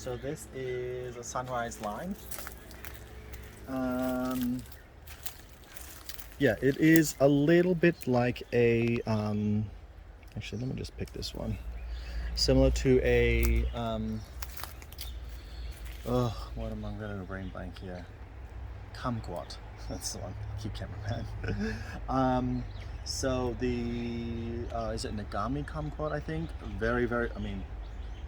So this is a sunrise lime. Yeah, it is a little bit like a, actually let me just pick this one. Similar to a, oh, what am I going to brain blank here? Kumquat. That's the one. I keep can't remember. So the, is it Nagami kumquat, I think? Very, I mean,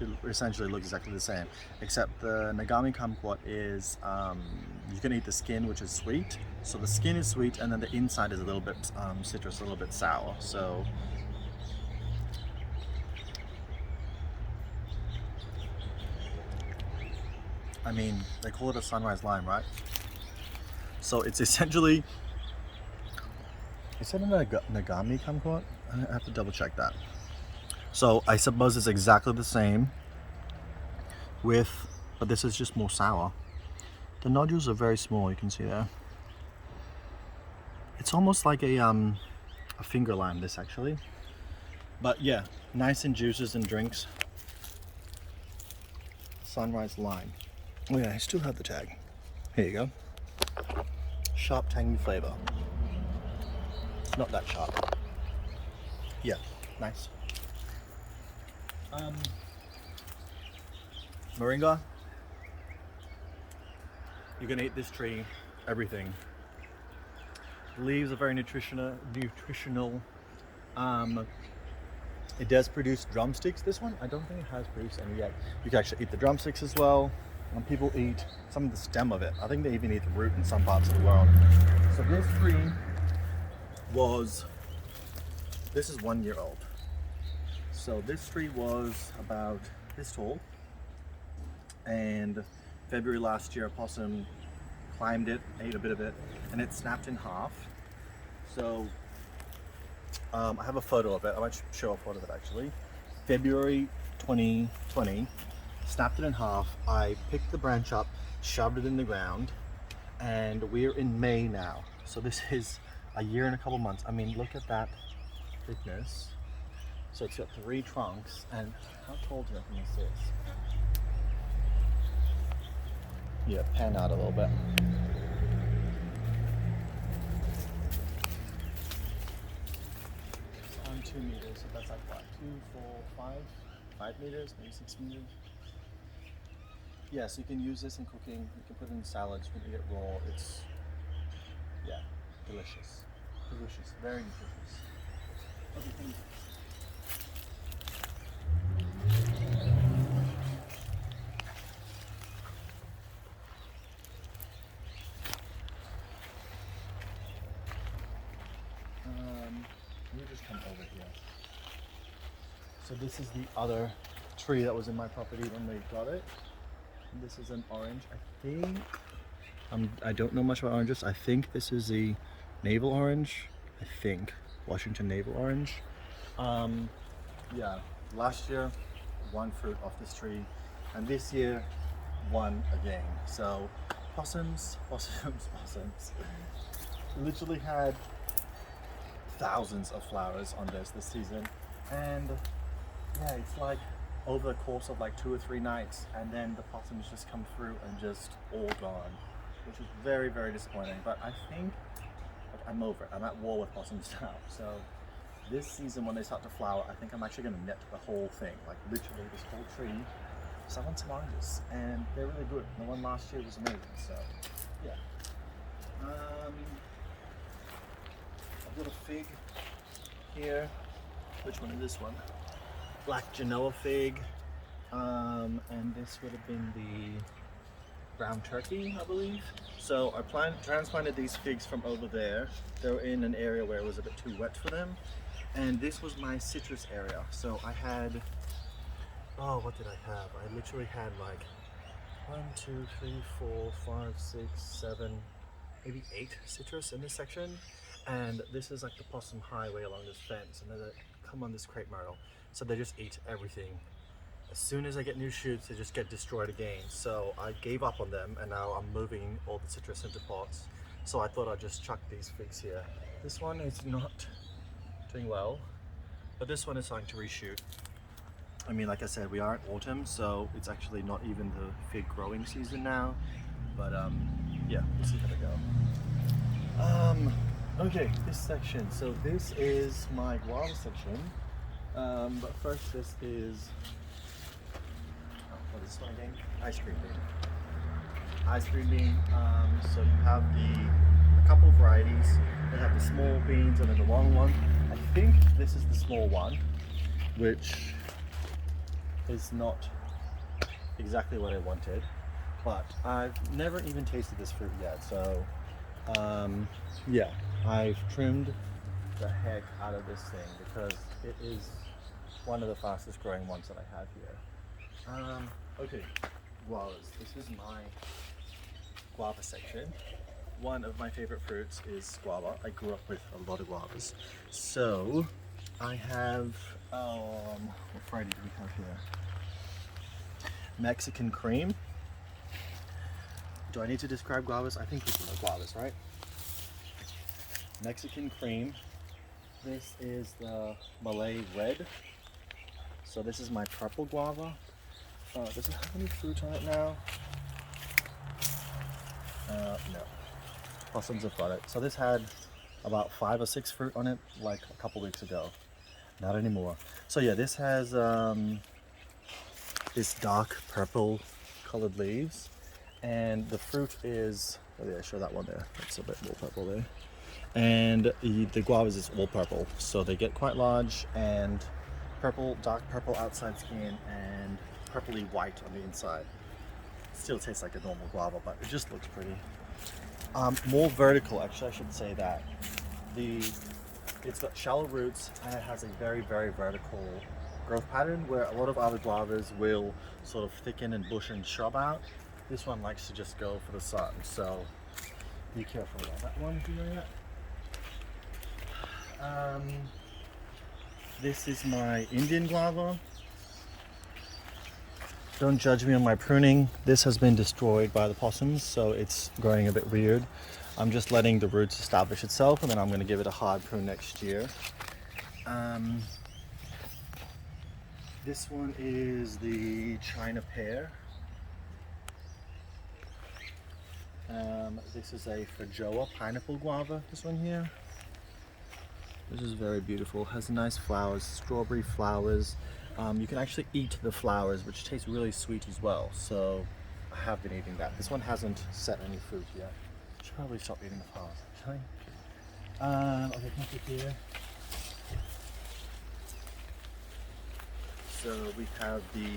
it essentially looks exactly the same, except the Nagami kumquat is, you can eat the skin, which is sweet. So the skin is sweet, and then the inside is a little bit citrus, a little bit sour. So I mean, they call it a sunrise lime, right? So it's essentially, is it a Nagami kumquat? I have to double check that. So I suppose it's exactly the same with, but this is just more sour. The nodules are very small, you can see there. It's almost like a finger lime, this actually. But yeah, nice in juices and drinks. Sunrise lime. Oh yeah, I still have the tag. Here you go. Sharp, tangy flavor. Not that sharp. Yeah, nice. Moringa. You can eat this tree, everything. The leaves are very nutritional. It does produce drumsticks, this one. I don't think it has produced any yet. You can actually eat the drumsticks as well. And people eat some of the stem of it. I think they even eat the root in some parts of the world. So this tree this is 1 year old. So this tree was about this tall. And February last year, a possum climbed it, ate a bit of it, and it snapped in half. So I have a photo of it. I might show a photo of it actually. February 2020, snapped it in half. I picked the branch up, shoved it in the ground, and we're in May now. So this is a year and a couple months. I mean, look at that thickness. So it's got 3 trunks, and how tall do you reckon this is? Yeah, pan out a little bit. So I'm 2 meters, so that's like what? 2, 4, 5 meters, maybe 6 meters. Yeah, so you can use this in cooking. You can put it in salads. You can eat it raw. It's, yeah, delicious. Delicious, very nutritious. What do you think? Let me just come over here. So this is the other tree that was in my property when we got it. And this is an orange, I think. I don't know much about oranges. I think this is the navel orange. I think Washington navel orange. Yeah, last year 1 fruit off this tree, and this year 1 again. So possums. Literally had thousands of flowers on this season, and yeah, it's like over the course of like 2 or 3 nights, and then the possums just come through and just all gone, which is very, very disappointing. But I think like, I'm over it. I'm at war with possums now. So this season when they start to flower, I think I'm actually going to net the whole thing, like literally this whole tree. So I want some oranges, and they're really good. The one last year was amazing. So yeah. I've got a fig here. Which one is this one? Black Genoa fig. And this would have been the brown turkey, I believe. So I transplanted these figs from over there. They were in an area where it was a bit too wet for them. And this was my citrus area. So I had, oh, what did I have? I literally had like 1, 2, 3, 4, 5, 6, 7, maybe 8 citrus in this section. And this is like the possum highway along this fence, and then they come on this crepe myrtle. So they just eat everything. As soon as I get new shoots, they just get destroyed again. So I gave up on them, and now I'm moving all the citrus into pots. So I thought I'd just chuck these figs here. This one is not doing well, but this one is starting to reshoot. I mean, like I said, we are in autumn, so it's actually not even the fig growing season now. But yeah, we'll see how they go. Okay, this section. So this is my guava section. But first, this is what is this one again? Ice cream bean. Ice cream bean. So you have a couple of varieties. They have the small beans and then the long one. I think this is the small one, which is not exactly what I wanted, but I've never even tasted this fruit yet. So yeah, I've trimmed the heck out of this thing because it is one of the fastest growing ones that I have here. Okay, guavas. This is my guava section. One of my favorite fruits is guava. I grew up with a lot of guavas. So I have, what variety do we have here? Mexican cream. Do I need to describe guavas? I think people know guavas, right? Mexican cream. This is the Malay red. So this is my purple guava. Does it have any fruit on it now? No. Possums have got it. So this had about 5 or 6 fruit on it like a couple weeks ago. Not anymore. So yeah, this has this dark purple colored leaves, and the fruit is, oh yeah, show that one there. It's a bit more purple there. And the guavas is all purple, so they get quite large and purple, dark purple outside skin and purpley white on the inside. Still tastes like a normal guava, but it just looks pretty. More vertical, actually, I should say that. It's got shallow roots and it has a very, very vertical growth pattern where a lot of other guavas will sort of thicken and bush and shrub out. This one likes to just go for the sun, so be careful about that one if you know that. This is my Indian guava. Don't judge me on my pruning. This has been destroyed by the possums, so it's growing a bit weird. I'm just letting the roots establish itself, and then I'm going to give it a hard prune next year. This one is the China pear. This is a Feijoa pineapple guava, this one here. This is very beautiful, has nice flowers, strawberry flowers. You can actually eat the flowers, which taste really sweet as well. So I have been eating that. This one hasn't set any fruit yet. Should probably stop eating the flowers actually. Okay, come up here. So we have the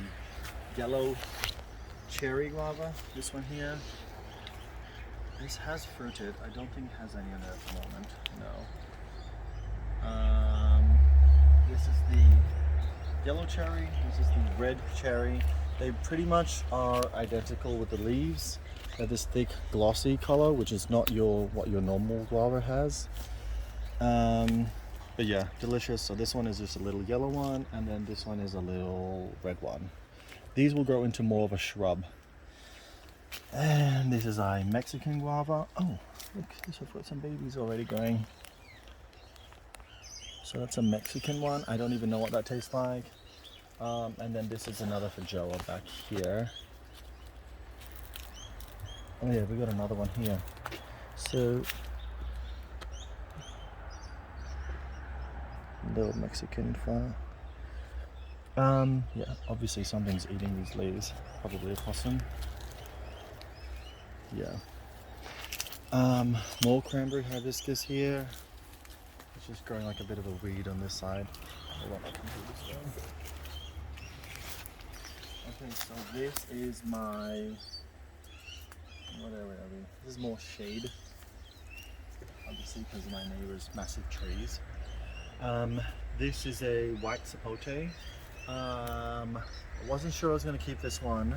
yellow cherry guava, this one here. This has fruited. I don't think it has any on there at the moment, no. This is the yellow cherry, this is the red cherry. They pretty much are identical with the leaves. They have this thick glossy color, which is not what your normal guava has. But yeah, delicious. So this one is just a little yellow one, and then this one is a little red one. These will grow into more of a shrub. And this is a Mexican guava. Oh, look, this has got some babies already growing. So that's a Mexican one. I don't even know what that tastes like. And then this is another Feijoa back here. Oh yeah, we got another one here. So, little Mexican flower. Yeah, obviously something's eating these leaves. Probably a possum. Yeah. More cranberry hibiscus here. It's just growing like a bit of a weed on this side. Hold on, I can do this one. Okay, so this is my, whatever are we? This is more shade, obviously because of my neighbor's massive trees. This is a white sapote. I wasn't sure I was going to keep this one,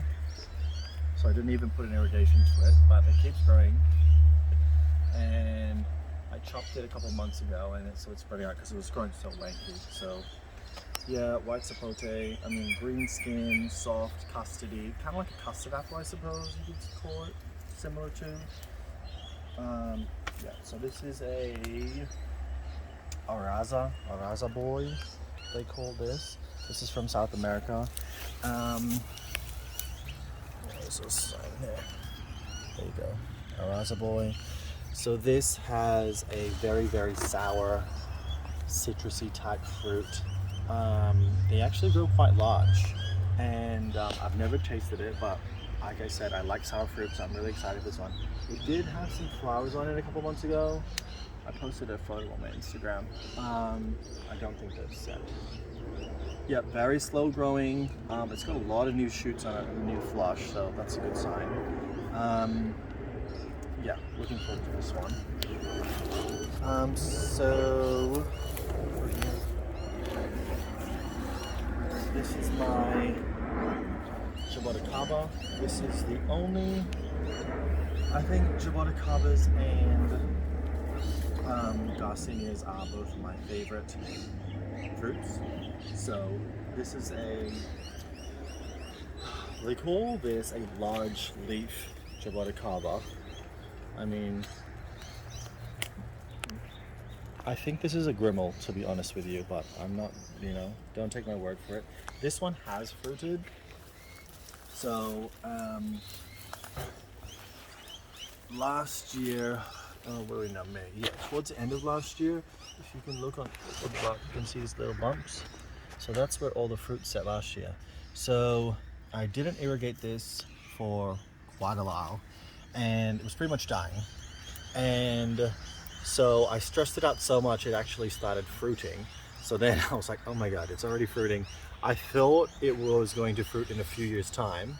so I didn't even put an irrigation to it, but it keeps growing. And I chopped it a couple months ago, and so it's spreading out because it was growing so lanky. So yeah, white sapote. I mean, green skin, soft, custardy, kind of like a custard apple, I suppose you could call it, similar to. Yeah. So this is a Araza boy, they call this. This is from South America. There's a sign here. There you go. Arazaboy. So this has a very, very sour, citrusy type fruit. They actually grow quite large, and I've never tasted it, but like I said, I like sour fruit, so I'm really excited for this one. It did have some flowers on it a couple months ago. I posted a photo on my Instagram. I don't think they're set. Yeah, very slow growing. It's got a lot of new shoots on it, a new flush, so that's a good sign. Yeah, looking forward to this one. So this is my Jaboticaba. This is the only, I think Jaboticabas and Garcinias are both of my favorite fruits. So this is they call this a large leaf Jaboticaba. I mean, I think this is a Grimmel, to be honest with you, but I'm not, don't take my word for it. This one has fruited. So, last year, where are we now, May? Yeah, towards the end of last year, if you can look on the bark, you can see these little bumps. So that's where all the fruit set last year. So I didn't irrigate this for quite a while, and it was pretty much dying. And so I stressed it out so much, it actually started fruiting. So then I was like, oh my God, it's already fruiting. I thought it was going to fruit in a few years' time.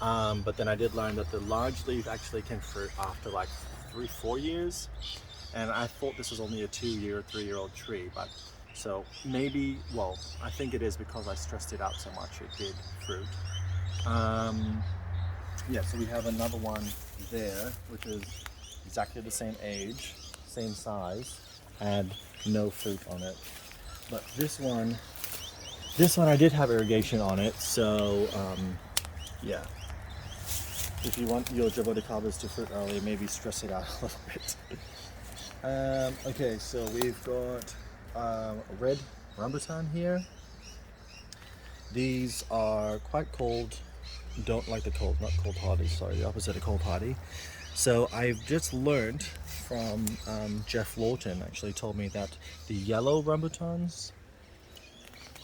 But then I did learn that the large leaf actually can fruit after like 3-4 years. And I thought this was only a 2-year or 3-year-old tree, but so maybe, well, I think it is because I stressed it out so much, it did fruit. Yeah, so we have another one there, which is exactly the same age, same size, and no fruit on it. But this one I did have irrigation on it, so yeah. If you want your Jaboticabas to fruit early, maybe stress it out a little bit. Okay, so we've got a red rambutan here. These are quite cold, don't like the cold, not cold hardy, sorry, the opposite of cold hardy. So I've just learned from Jeff Lawton, actually told me that the yellow rambutans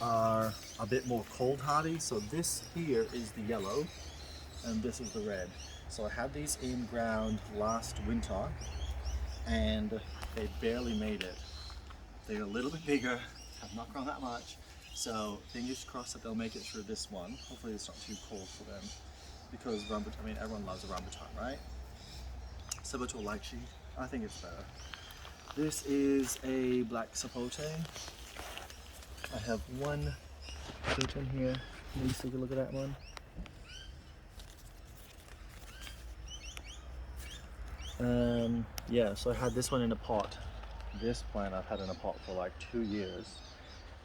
are a bit more cold hardy. So this here is the yellow and this is the red. So I had these in ground last winter and they barely made it. They're a little bit bigger, have not grown that much. So fingers crossed that they'll make it through this one. Hopefully it's not too cold for them, because rambutan, I mean everyone loves a rambutan, right? Sapote or lychee, I think it's better. This is a black sapote. I have one fruit in here. Let me take a look at that one. Yeah, so I had this one in a pot. This plant I've had in a pot for like 2 years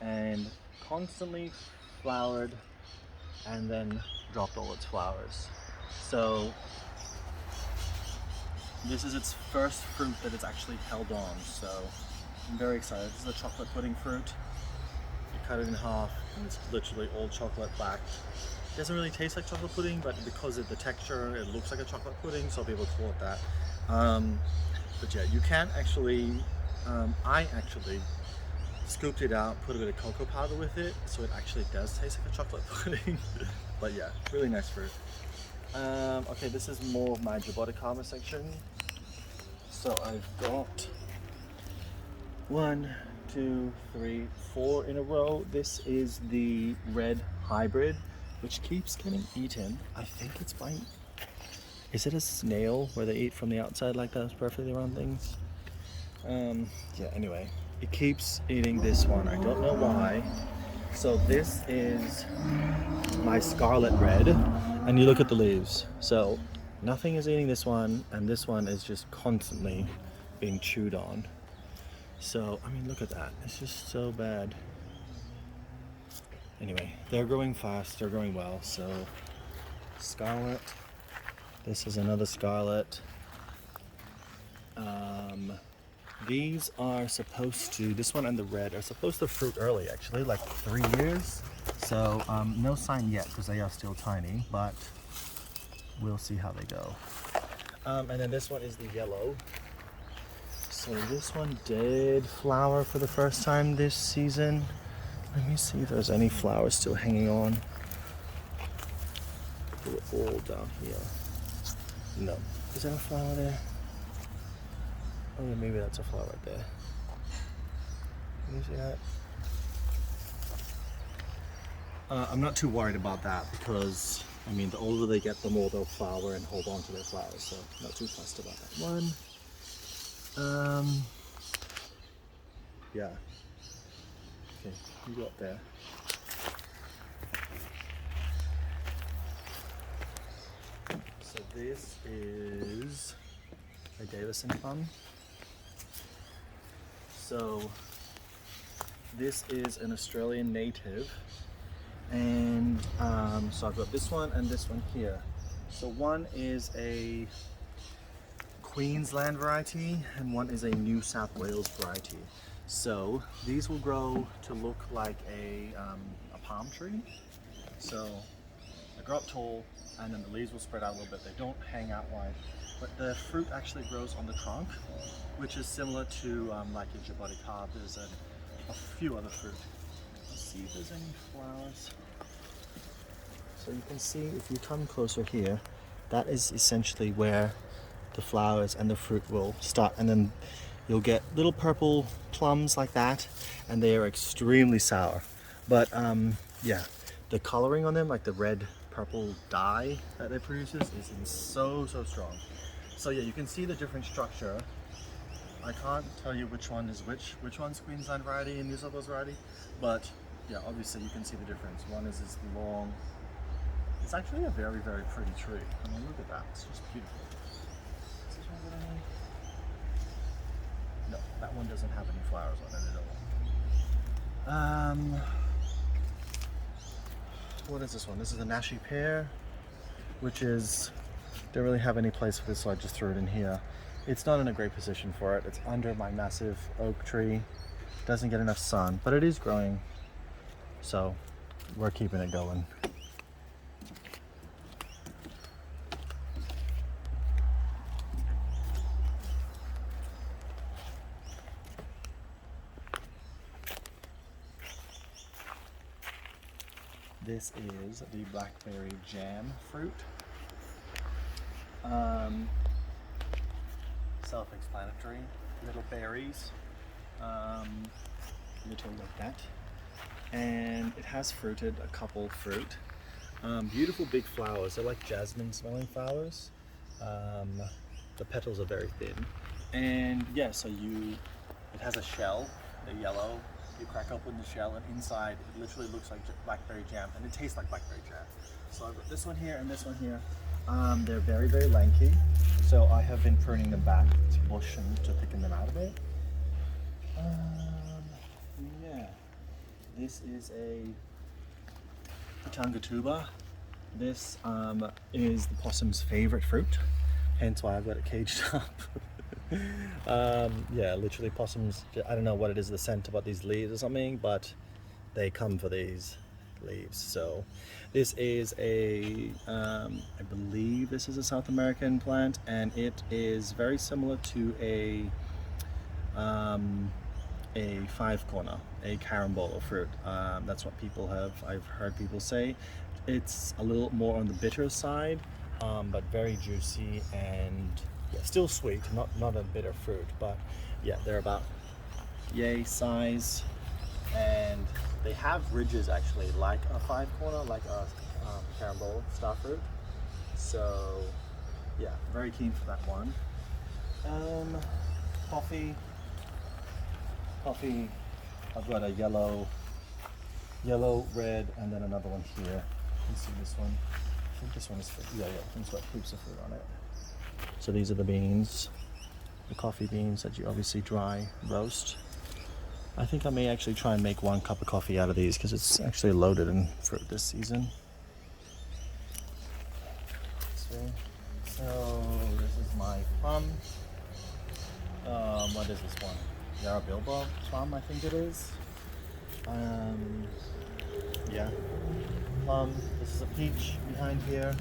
and constantly flowered and then dropped all its flowers. So this is its first fruit that it's actually held on, so I'm very excited. This is a chocolate pudding fruit. You cut it in half and it's literally all chocolate black. It doesn't really taste like chocolate pudding, but because of the texture, it looks like a chocolate pudding, so people call it that. But yeah, you can actually, I actually scooped it out, put a bit of cocoa powder with it, so it actually does taste like a chocolate pudding. But yeah, really nice fruit. Okay, this is more of my Jaboticaba section. So I've got 1, 2, 3, 4 in a row. This is the red hybrid, which keeps getting eaten. I think it's by, is it a snail where they eat from the outside like those perfectly round things? Yeah, anyway, it keeps eating this one. I don't know why. So this is my scarlet red, and you look at the leaves. So nothing is eating this one, and this one is just constantly being chewed on. So, I mean, look at that. It's just so bad. Anyway, they're growing fast, they're growing well. So scarlet, this is another scarlet. These are supposed to, this one and the red are supposed to fruit early actually, like 3 years. So no sign yet because they are still tiny, but we'll see how they go. And then this one is the yellow. So this one did flower for the first time this season. Let me see if there's any flowers still hanging on. They're all down here. No. Is there a flower there? Oh yeah, maybe that's a flower right there. Can you see that? I'm not too worried about that because, I mean, the older they get, the more they'll flower and hold on to their flowers, so not too fussed about that one. Yeah. Okay, you go up there. So this is a Davison plum. So this is an Australian native, and so I've got this one and this one here. So one is a Queensland variety and one is a New South Wales variety. So these will grow to look like a palm tree. So they grow up tall and then the leaves will spread out a little bit. They don't hang out wide, but the fruit actually grows on the trunk, which is similar to like a Jaboticaba and a few other fruit. Let's see if there's any flowers. So you can see if you come closer here, that is essentially where the flowers and the fruit will start, and then you'll get little purple plums like that, and they are extremely sour. But yeah, the coloring on them, like the red purple dye that it produces, is so strong. So yeah, you can see the different structure. I can't tell you which one is which one's Queensland variety and New South Wales variety, but yeah, obviously you can see the difference. One is this long. It's actually a very pretty tree. I mean, look at that. It's just beautiful. Is this one got any? No, that one doesn't have any flowers on it at all. What is this one? This is a Nashi pear, which is, don't really have any place for this, so I just threw it in here. It's not in a great position for it. It's under my massive oak tree. Doesn't get enough sun, but it is growing, so we're keeping it going. This is the blackberry jam fruit. Self-explanatory. Little berries, little like that, and it has fruited a couple fruit. Beautiful big flowers. They're like jasmine-smelling flowers. The petals are very thin, and yeah, so it has a shell, the yellow. You crack open the shell, and inside it literally looks like blackberry jam, and it tastes like blackberry jam. So I've got this one here and this one here. They're very lanky, so I have been pruning them back to bush and to thicken them out a bit. Yeah, this is a Jaboticaba. This is the possum's favorite fruit, hence why I've got it caged up. Yeah, literally possums, I don't know what it is, the scent about these leaves or something, but they come for these leaves. So this is I believe this is a South American plant, and it is very similar to a five corner, a carambola fruit. That's what I've heard people say. It's a little more on the bitter side, but very juicy and yeah, still sweet, not a bitter fruit, but yeah, they're about yay size, and they have ridges actually like a five corner, like a carambola star fruit. So yeah, very keen for that one. Coffee. I've got a yellow, red, and then another one here. You can see this one. I think this one is fruit. Yeah, it's got heaps of fruit on it. So these are the beans, the coffee beans that you obviously dry roast. I think I may actually try and make 1 cup of coffee out of these because it's actually loaded in fruit this season. So this is my plum. What what is this one? Jaboticaba plum, I think it is. Yeah. This is a peach behind here.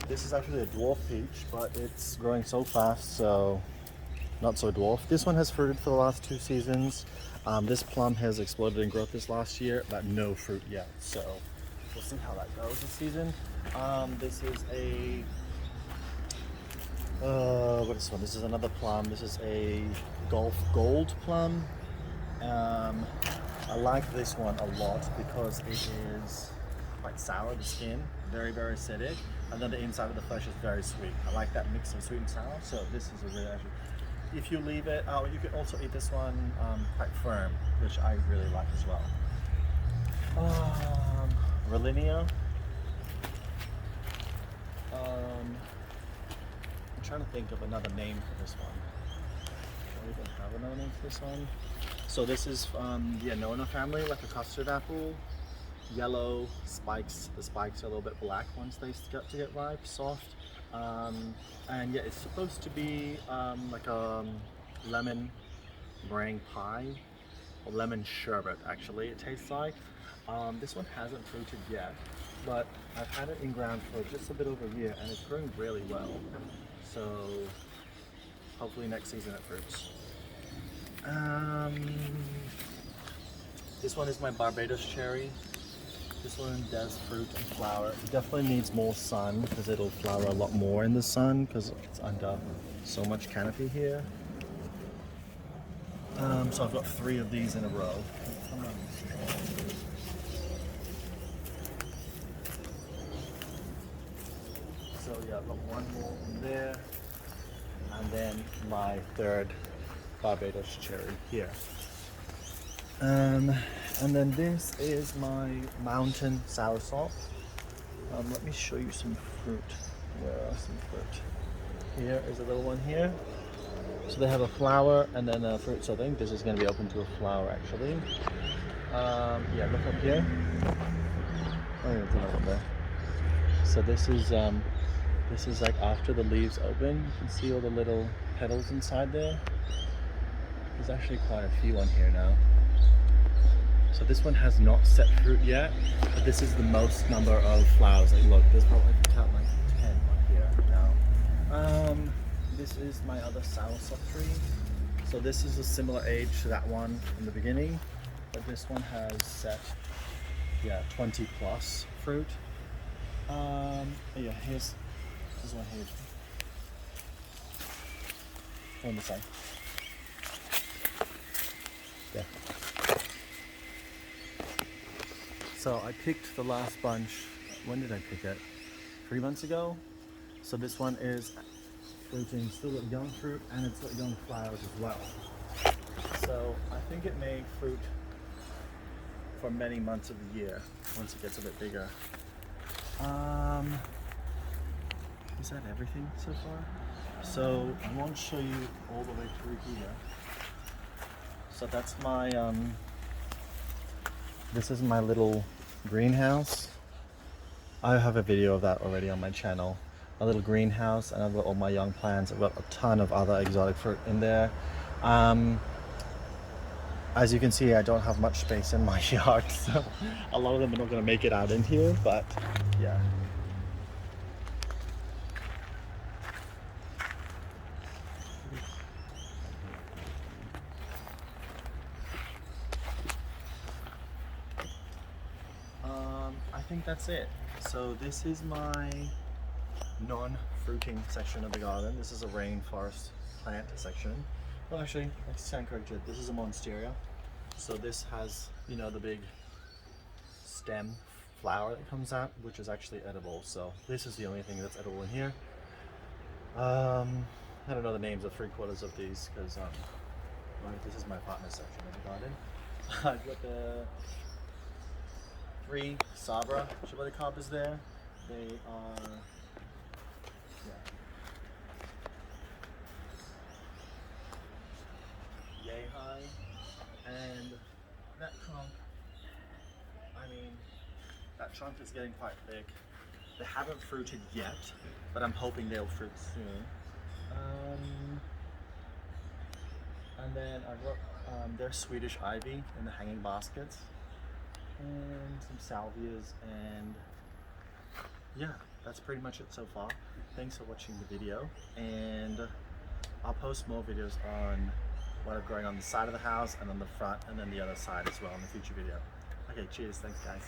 This is actually a dwarf peach, but it's growing so fast, so not so dwarf. This one has fruited for the last 2 seasons. This plum has exploded in growth this last year, but no fruit yet. So we'll see how that goes this season. This is a what is this one? This is another plum. This is a Gulf Gold plum. I like this one a lot because it is quite sour, the skin, very, very acidic, and then the inside of the flesh is very sweet. I like that mix of sweet and sour, so this is a really actually, if you leave it, you can also eat this one quite firm, which I really like as well. Relinia. I'm trying to think of another name for this one. I don't even have another name for this one. So this is the Annona family, like a custard apple. Yellow spikes. The spikes are a little bit black once they get to get ripe, soft. And yeah, it's supposed to be like a lemon meringue pie, or lemon sherbet actually it tastes like. This one hasn't fruited yet, but I've had it in ground for just a bit over a year and it's growing really well. So hopefully next season it fruits. This one is my Barbados cherry. This one does fruit and flower. It definitely needs more sun because it'll flower a lot more in the sun because it's under so much canopy here. So I've got 3 of these in a row. So yeah, I've got 1 more in there, and then my 3rd Barbados cherry here. And then this is my mountain soursop. Let me show you some fruit. Where are some fruit? Here is a little one here. So they have a flower and then a fruit. So I think this is going to be open to a flower actually. Yeah, look up here. Oh, yeah, it's another one there. So this is like after the leaves open. You can see all the little petals inside there. There's actually quite a few on here now. So this one has not set fruit yet, but this is the most number of flowers. Like look, there's probably, I can count like 10 on here now. This is my other soursop tree. So this is a similar age to that one in the beginning, but this one has set, yeah, 20 plus fruit. Yeah, here's one here. On the side. Yeah. So I picked the last bunch, when did I pick it? 3 months ago. So this one is fruiting, still got young fruit and it's got young flowers as well. So I think it may fruit for many months of the year once it gets a bit bigger. Is that everything so far? So I won't show you all the way through here. So that's my this is my little greenhouse. I have a video of that already on my channel. A little greenhouse, and I've got all my young plants. I've got a ton of other exotic fruit in there. As you can see, I don't have much space in my yard, so a lot of them are not going to make it out in here, but yeah. I think that's it. So this is my non-fruiting section of the garden. This is a rainforest plant section. Well, actually, I stand corrected. This is a monstera. So this has, you know, the big stem flower that comes out, which is actually edible. So this is the only thing that's edible in here. I don't know the names of 3/4 of these because this is my partner's section of the garden. I've got the 3 Sabra Jaboticabas there. They are, yeah, yay high, and that trunk, I mean, that trunk is getting quite thick. They haven't fruited yet, but I'm hoping they'll fruit soon. And then I've got there's Swedish ivy in the hanging baskets, and some salvias, and yeah, that's pretty much it so far. Thanks for watching the video, and I'll post more videos on what I'm growing on the side of the house and on the front, and then the other side as well in the future video. Okay, cheers, thanks guys.